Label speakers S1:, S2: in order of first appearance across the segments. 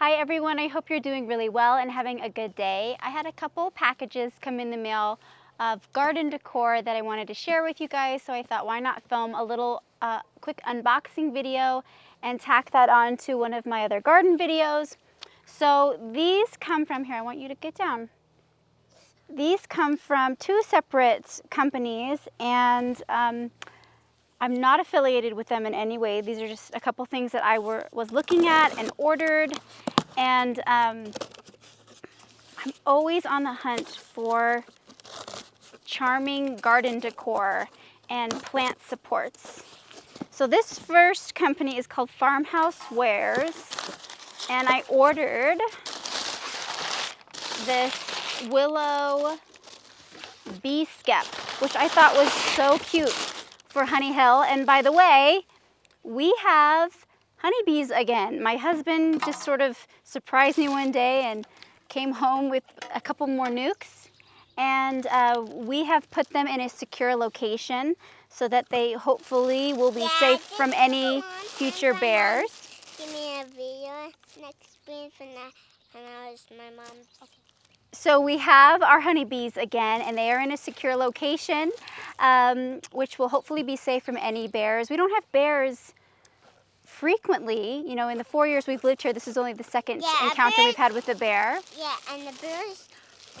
S1: Hi everyone, I hope you're doing really well and having a good day. I had a couple packages come in the mail of garden decor that I wanted to share with you guys, so I thought why not film a little quick unboxing video and tack that on to one of my other garden videos. So these come from, here I want you to get down. These come from two separate companies, and I'm not affiliated with them in any way. These are just a couple things that I was looking at and ordered. And I'm always on the hunt for charming garden decor and plant supports. So this first company is called Farmhouse Wares, and I ordered this willow bee skep, which I thought was so cute for Honey Hill. And by the way, we have honeybees again. My husband just sort of surprised me one day and came home with a couple more nukes, and we have put them in a secure location so that they hopefully will be safe from any future bears.
S2: Give me a video next week and I was my mom. Okay.
S1: So we have our honeybees again, and they are in a secure location, which will hopefully be safe from any bears. We don't have bears frequently, you know, in the 4 years we've lived here, this is only the second encounter we've had with a bear.
S2: Yeah, and the bears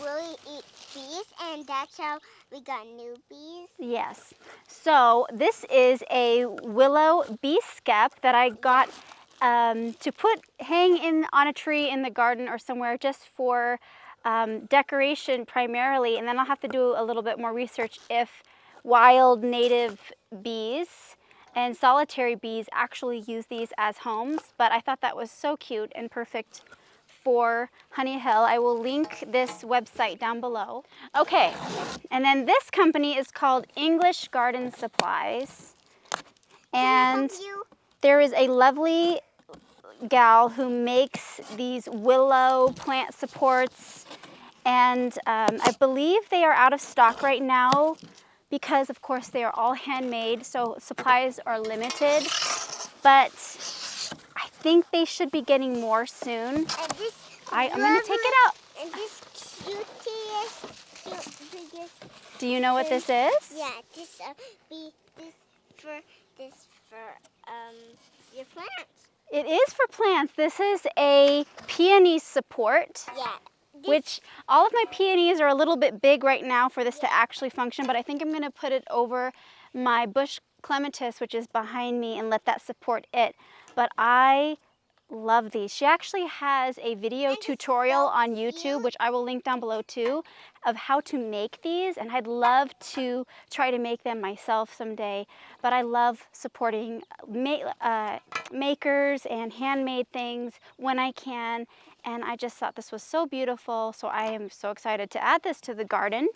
S2: really eat bees, and that's how we got new bees.
S1: Yes. So this is a willow bee skep that I got to hang in on a tree in the garden or somewhere just for decoration primarily, and then I'll have to do a little bit more research if wild native bees and solitary bees actually use these as homes, but I thought that was so cute and perfect for Honey Hill. I will link this website down below. Okay, and then this company is called English Garden Supplies, and there is a lovely gal who makes these willow plant supports, and I believe they are out of stock right now because of course they are all handmade, so supplies are limited, but I think they should be getting more soon. I'm going to take it out.
S2: And this cutest.
S1: Do you know what this is?
S2: Yeah, this for your plants.
S1: It is for plants. This is a peony support.
S2: Yeah.
S1: Which all of my peonies are a little bit big right now for this to actually function, but I think I'm going to put it over my bush clematis, which is behind me, and let that support it. But I love these. She actually has a video tutorial on YouTube, which I will link down below too, of how to make these, and I'd love to try to make them myself someday. But I love supporting makers and handmade things when I can, and I just thought this was so beautiful, so I am so excited to add this to the garden.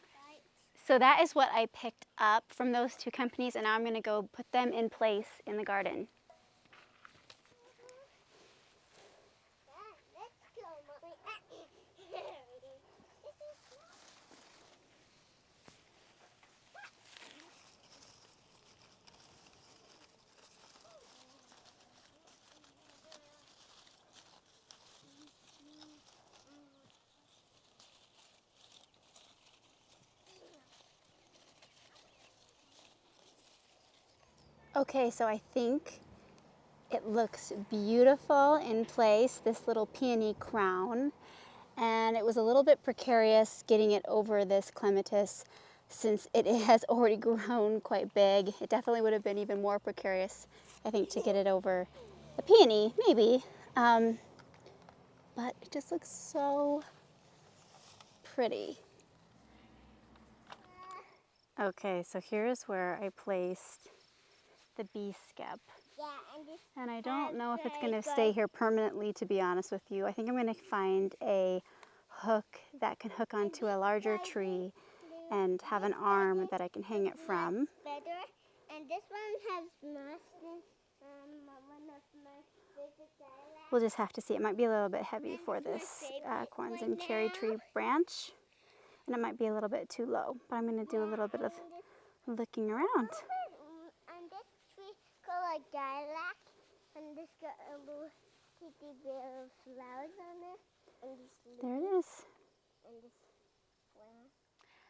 S1: So that is what I picked up from those two companies, and now I'm going to go put them in place in the garden. Okay, so I think it looks beautiful in place, this little peony crown, and it was a little bit precarious getting it over this clematis since it has already grown quite big. It definitely would have been even more precarious, I think, to get it over the peony, maybe, but it just looks so pretty. Okay, so here's where I placed the bee skep.
S2: Yeah,
S1: and I don't know if it's going to stay here permanently, to be honest with you. I think I'm going to find a hook that can hook onto a larger tree and have an arm that I can hang it from.
S2: And this one has one of my favorite dialects.
S1: We'll just have to see. It might be a little bit heavy for this Quonset cherry tree branch, and it might be a little bit too low, but I'm going to do a little bit of looking around.
S2: And this tree got like dialect, and this got a little kitty bit of flowers And this
S1: There
S2: leaf
S1: it is.
S2: and this flower.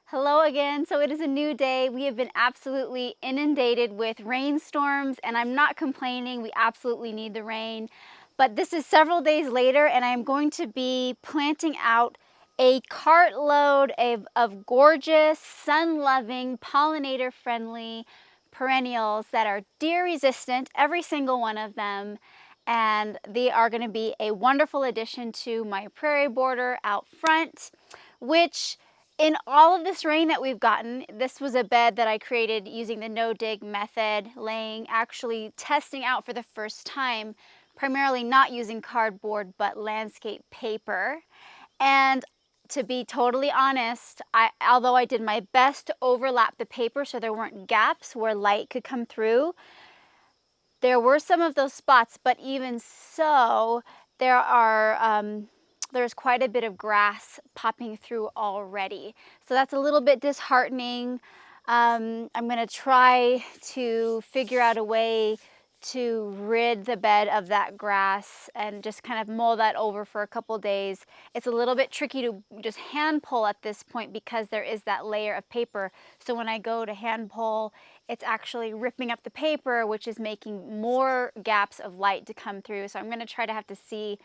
S1: Hello again. So it is a new day. We have been absolutely inundated with rainstorms, and I'm not complaining. We absolutely need the rain. But this is several days later, and I'm going to be planting out a cartload of gorgeous, sun-loving, pollinator-friendly perennials that are deer resistant, every single one of them. And they are going to be a wonderful addition to my prairie border out front, which in all of this rain that we've gotten, this was a bed that I created using the no-dig method, actually testing out for the first time, primarily not using cardboard, but landscape paper. And to be totally honest, although I did my best to overlap the paper so there weren't gaps where light could come through, there were some of those spots, but even so, there's quite a bit of grass popping through already. So that's a little bit disheartening. I'm gonna try to figure out a way to rid the bed of that grass and just kind of mull that over for a couple days. It's a little bit tricky to just hand pull at this point because there is that layer of paper. So when I go to hand pull, it's actually ripping up the paper, which is making more gaps of light to come through. So I'm gonna try to have to see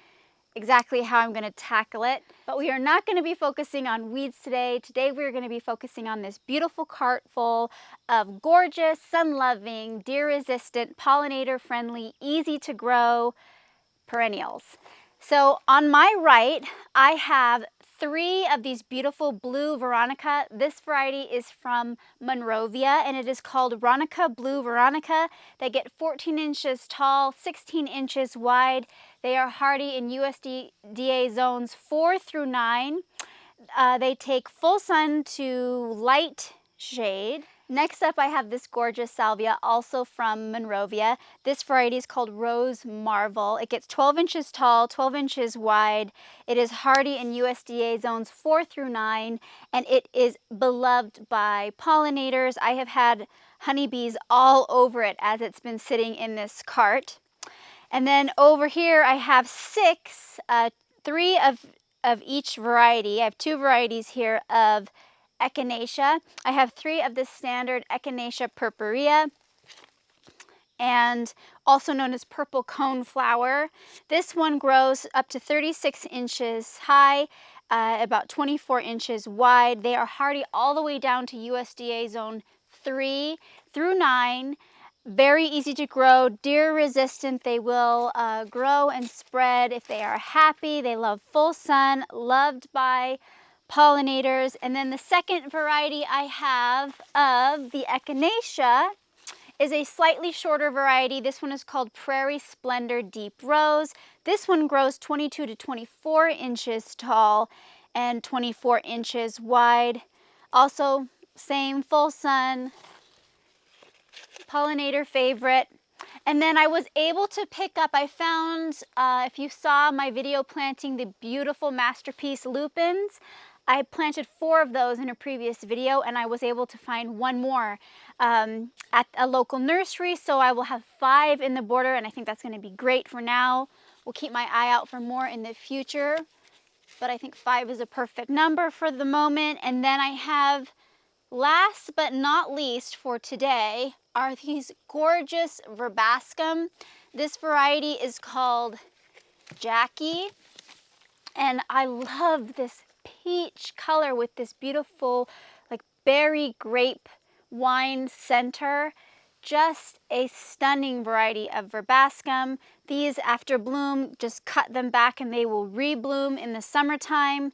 S1: exactly how I'm gonna tackle it. But we are not gonna be focusing on weeds today. Today we're gonna be focusing on this beautiful cart full of gorgeous, sun-loving, deer-resistant, pollinator-friendly, easy to grow perennials. So on my right, I have 3 of these beautiful blue Veronica. This variety is from Monrovia, and it is called Veronica Blue Veronica. They get 14 inches tall, 16 inches wide. They are hardy in USDA zones 4 through 9. They take full sun to light shade. Next up, I have this gorgeous salvia, also from Monrovia. This variety is called Rose Marvel. It gets 12 inches tall, 12 inches wide. It is hardy in USDA zones 4 through 9, and it is beloved by pollinators. I have had honeybees all over it as it's been sitting in this cart. And then over here, I have 6, 3 of each variety. I have 2 varieties here of Echinacea. I have 3 of the standard Echinacea purpurea, and also known as purple coneflower. This one grows up to 36 inches high, about 24 inches wide. They are hardy all the way down to USDA zone 3 through 9. Very easy to grow, deer resistant. They will grow and spread if they are happy. They love full sun, loved by pollinators. And then the second variety I have of the Echinacea is a slightly shorter variety. This one is called Prairie Splendor Deep Rose. This one grows 22 to 24 inches tall and 24 inches wide. Also, same full sun, pollinator favorite. And then I was able to pick up, I found, if you saw my video planting the beautiful masterpiece lupins, I planted 4 of those in a previous video, and I was able to find 1 more at a local nursery, so I will have 5 in the border, and I think that's going to be great for now. We'll keep my eye out for more in the future, but I think 5 is a perfect number for the moment. And then I have, last but not least for today, are these gorgeous verbascum. This variety is called Jackie, and I love this peach color with this beautiful like berry grape wine center. Just a stunning variety of verbascum. These, after bloom, just cut them back and they will rebloom in the summertime.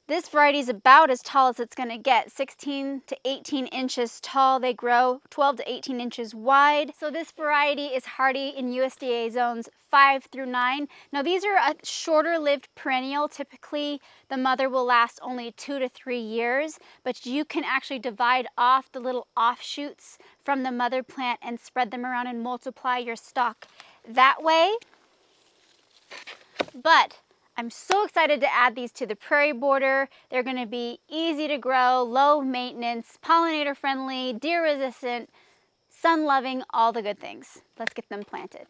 S1: This variety is about as tall as it's going to get, 16 to 18 inches tall. They grow 12 to 18 inches wide. So this variety is hardy in USDA zones 5 through 9. Now these are a shorter lived perennial. Typically the mother will last only 2 to 3 years, but you can actually divide off the little offshoots from the mother plant and spread them around and multiply your stock that way. But I'm so excited to add these to the prairie border. They're going to be easy to grow, low maintenance, pollinator friendly, deer resistant, sun loving, all the good things. Let's get them planted.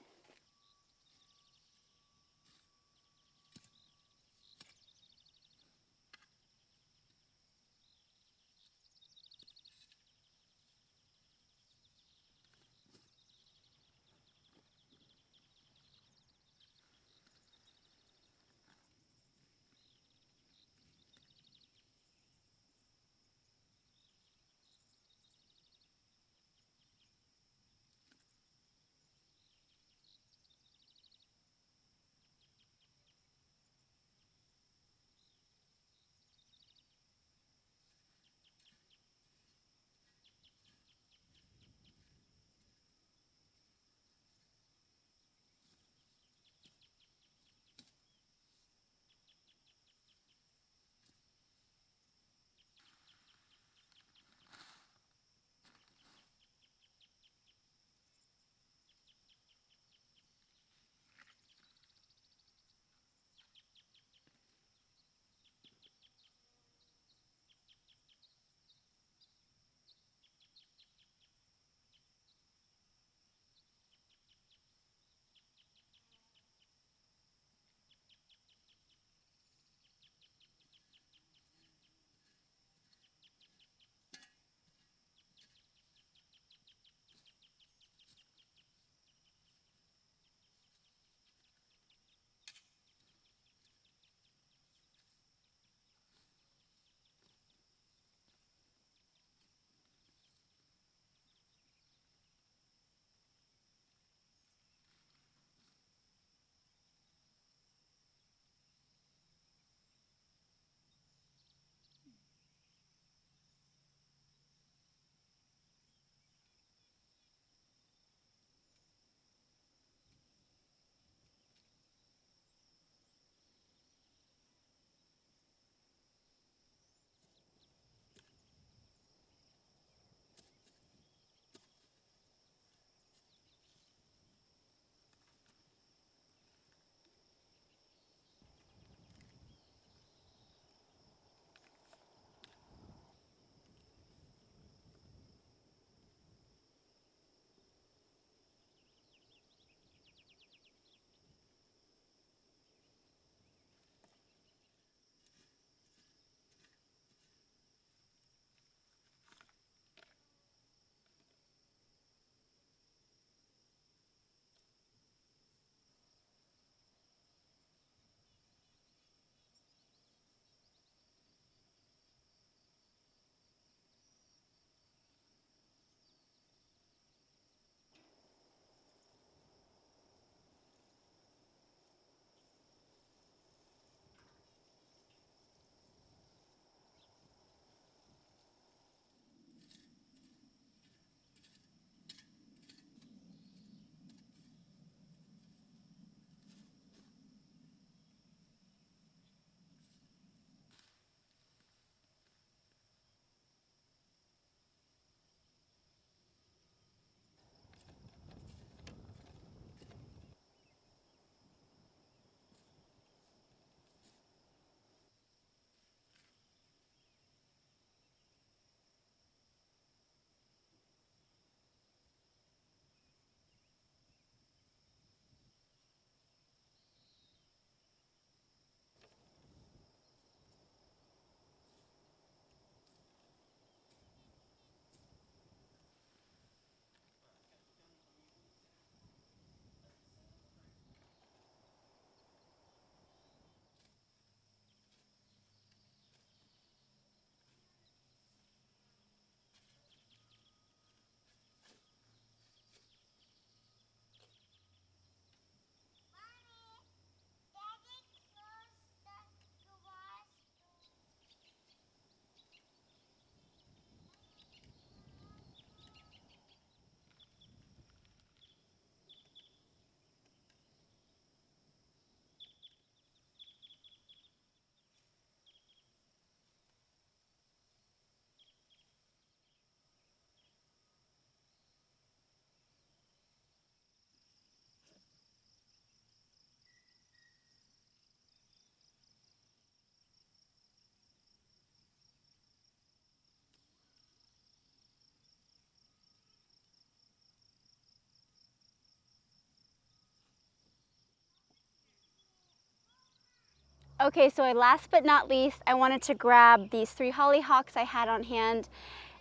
S1: Okay, so last but not least, I wanted to grab these 3 hollyhocks I had on hand,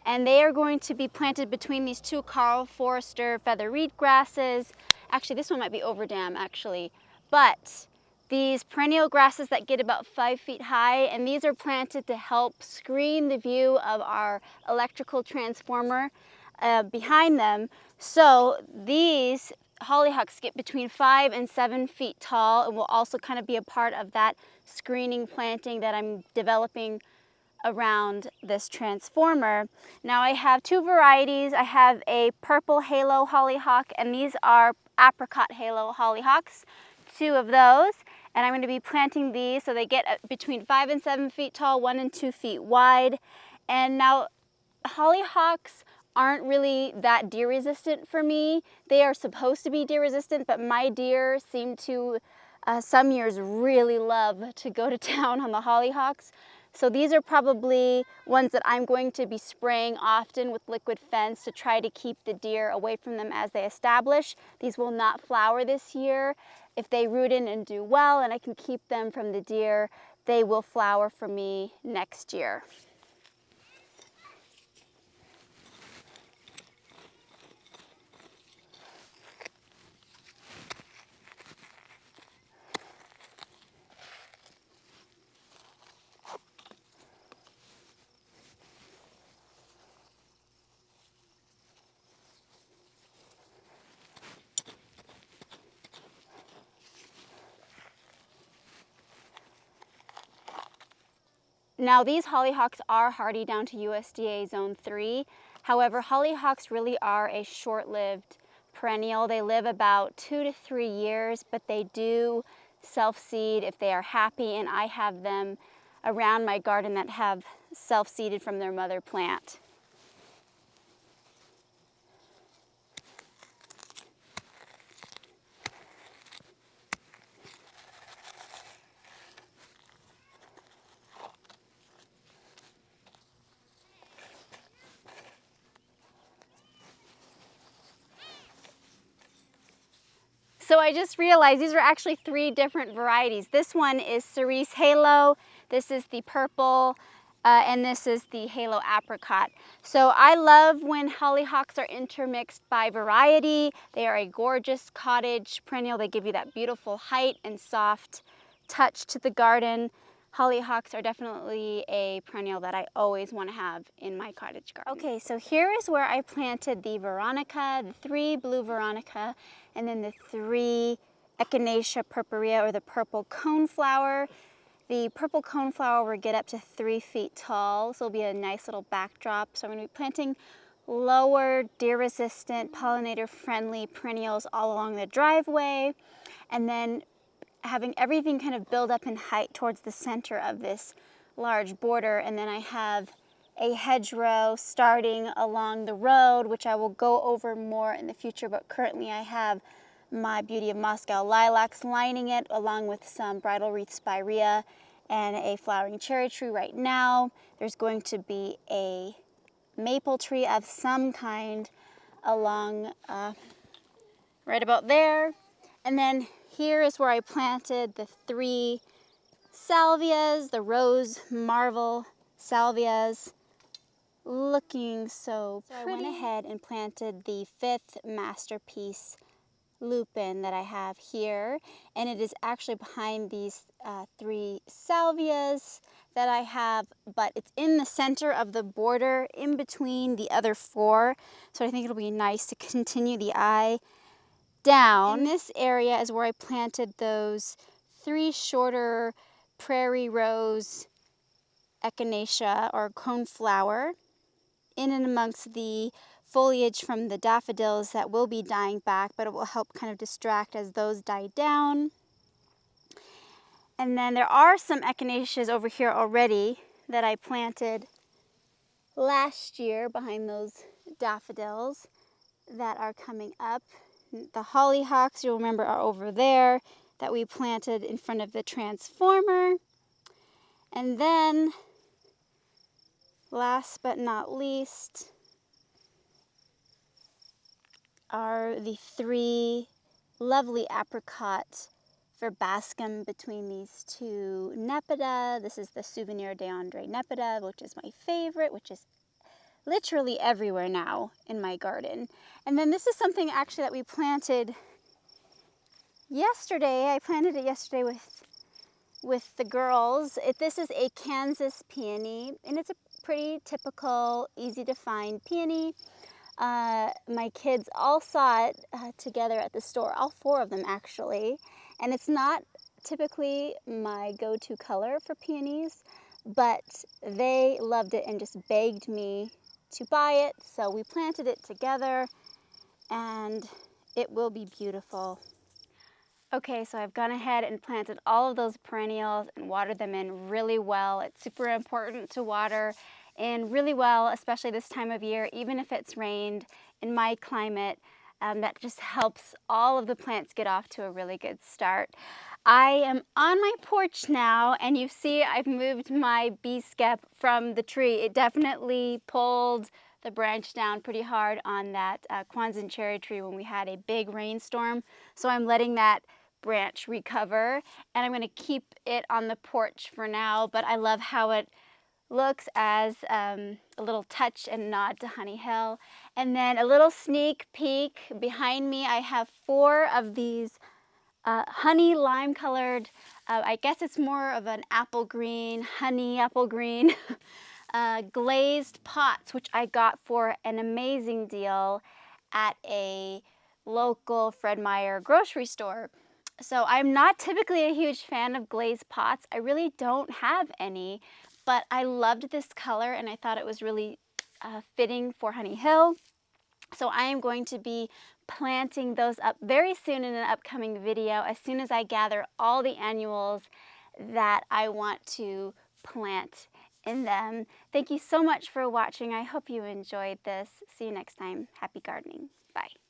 S1: and they are going to be planted between these 2 Carl Forster feather reed grasses. Actually, this one might be overdam, actually. But these perennial grasses that get about 5 feet high, and these are planted to help screen the view of our electrical transformer behind them. So these hollyhocks get between 5 and 7 feet tall and will also kind of be a part of that screening planting that I'm developing around this transformer. Now I have 2 varieties. I have a purple halo hollyhock, and these are apricot halo hollyhocks, 2 of those. And I'm going to be planting these so they get between 5 and 7 feet tall, 1 and 2 feet wide. And now hollyhocks aren't really that deer resistant for me. They are supposed to be deer resistant, but my deer seem to some years really love to go to town on the hollyhocks. So these are probably ones that I'm going to be spraying often with liquid fence to try to keep the deer away from them as they establish. These will not flower this year. If they root in and do well and I can keep them from the deer, they will flower for me next year. Now these hollyhocks are hardy down to USDA Zone 3. However, hollyhocks really are a short-lived perennial. They live about 2 to 3 years, but they do self-seed if they are happy, and I have them around my garden that have self-seeded from their mother plant. So I just realized these are actually 3 different varieties. This one is Cerise Halo, this is the purple, and this is the Halo Apricot. So I love when hollyhocks are intermixed by variety. They are a gorgeous cottage perennial. They give you that beautiful height and soft touch to the garden. Hollyhocks are definitely a perennial that I always want to have in my cottage garden. Okay, so here is where I planted the Veronica, the 3 blue Veronica, and then the 3 Echinacea purpurea, or the purple coneflower. The purple coneflower will get up to 3 feet tall, so it'll be a nice little backdrop. So I'm going to be planting lower, deer-resistant, pollinator-friendly perennials all along the driveway, and then having everything kind of build up in height towards the center of this large border. And then I have a hedgerow starting along the road, which I will go over more in the future, but currently I have my Beauty of Moscow lilacs lining it, along with some bridal wreath spirea and a flowering cherry tree right now. There's going to be a maple tree of some kind along right about there. And then here is where I planted the 3 salvias, the rose marvel salvias, looking so pretty. I went ahead and planted the 5th masterpiece lupin that I have here, and it is actually behind these 3 salvias that I have, but it's in the center of the border in between the other 4, so I think it'll be nice to continue the eye down. In this area is where I planted those 3 shorter prairie rose echinacea or coneflower in and amongst the foliage from the daffodils that will be dying back, but it will help kind of distract as those die down. And then there are some echinaceas over here already that I planted last year behind those daffodils that are coming up. The hollyhocks, you'll remember, are over there that we planted in front of the transformer. And then, last but not least, are the 3 lovely apricot verbascum between these two Nepeta. This is the Souvenir d'Andre Nepeta, which is my favorite, which is literally everywhere now in my garden. And then this is something actually that we planted yesterday. I planted it yesterday with the girls. This is a Kansas peony, and it's a pretty typical, easy to find peony. My kids all saw it together at the store, all four of them actually, and it's not typically my go-to color for peonies, but they loved it and just begged me to buy it, so we planted it together and it will be beautiful. Okay, so I've gone ahead and planted all of those perennials and watered them in really well. It's super important to water in really well, especially this time of year, even if it's rained in my climate. That just helps all of the plants get off to a really good start. I am on my porch now, and you see I've moved my bee skep from the tree. It definitely pulled the branch down pretty hard on that Kwanzaa cherry tree when we had a big rainstorm. So I'm letting that branch recover, and I'm going to keep it on the porch for now, but I love how it looks as a little touch and nod to Honey Hill. And then a little sneak peek behind me, I have 4 of these honey lime colored, I guess it's more of an apple green, honey apple green, glazed pots, which I got for an amazing deal at a local Fred Meyer grocery store. So I'm not typically a huge fan of glazed pots. I really don't have any, but I loved this color and I thought it was really fitting for Honey Hill. So I am going to be planting those up very soon in an upcoming video as soon as I gather all the annuals that I want to plant in them. Thank you so much for watching. I hope you enjoyed this. See you next time. Happy gardening. Bye.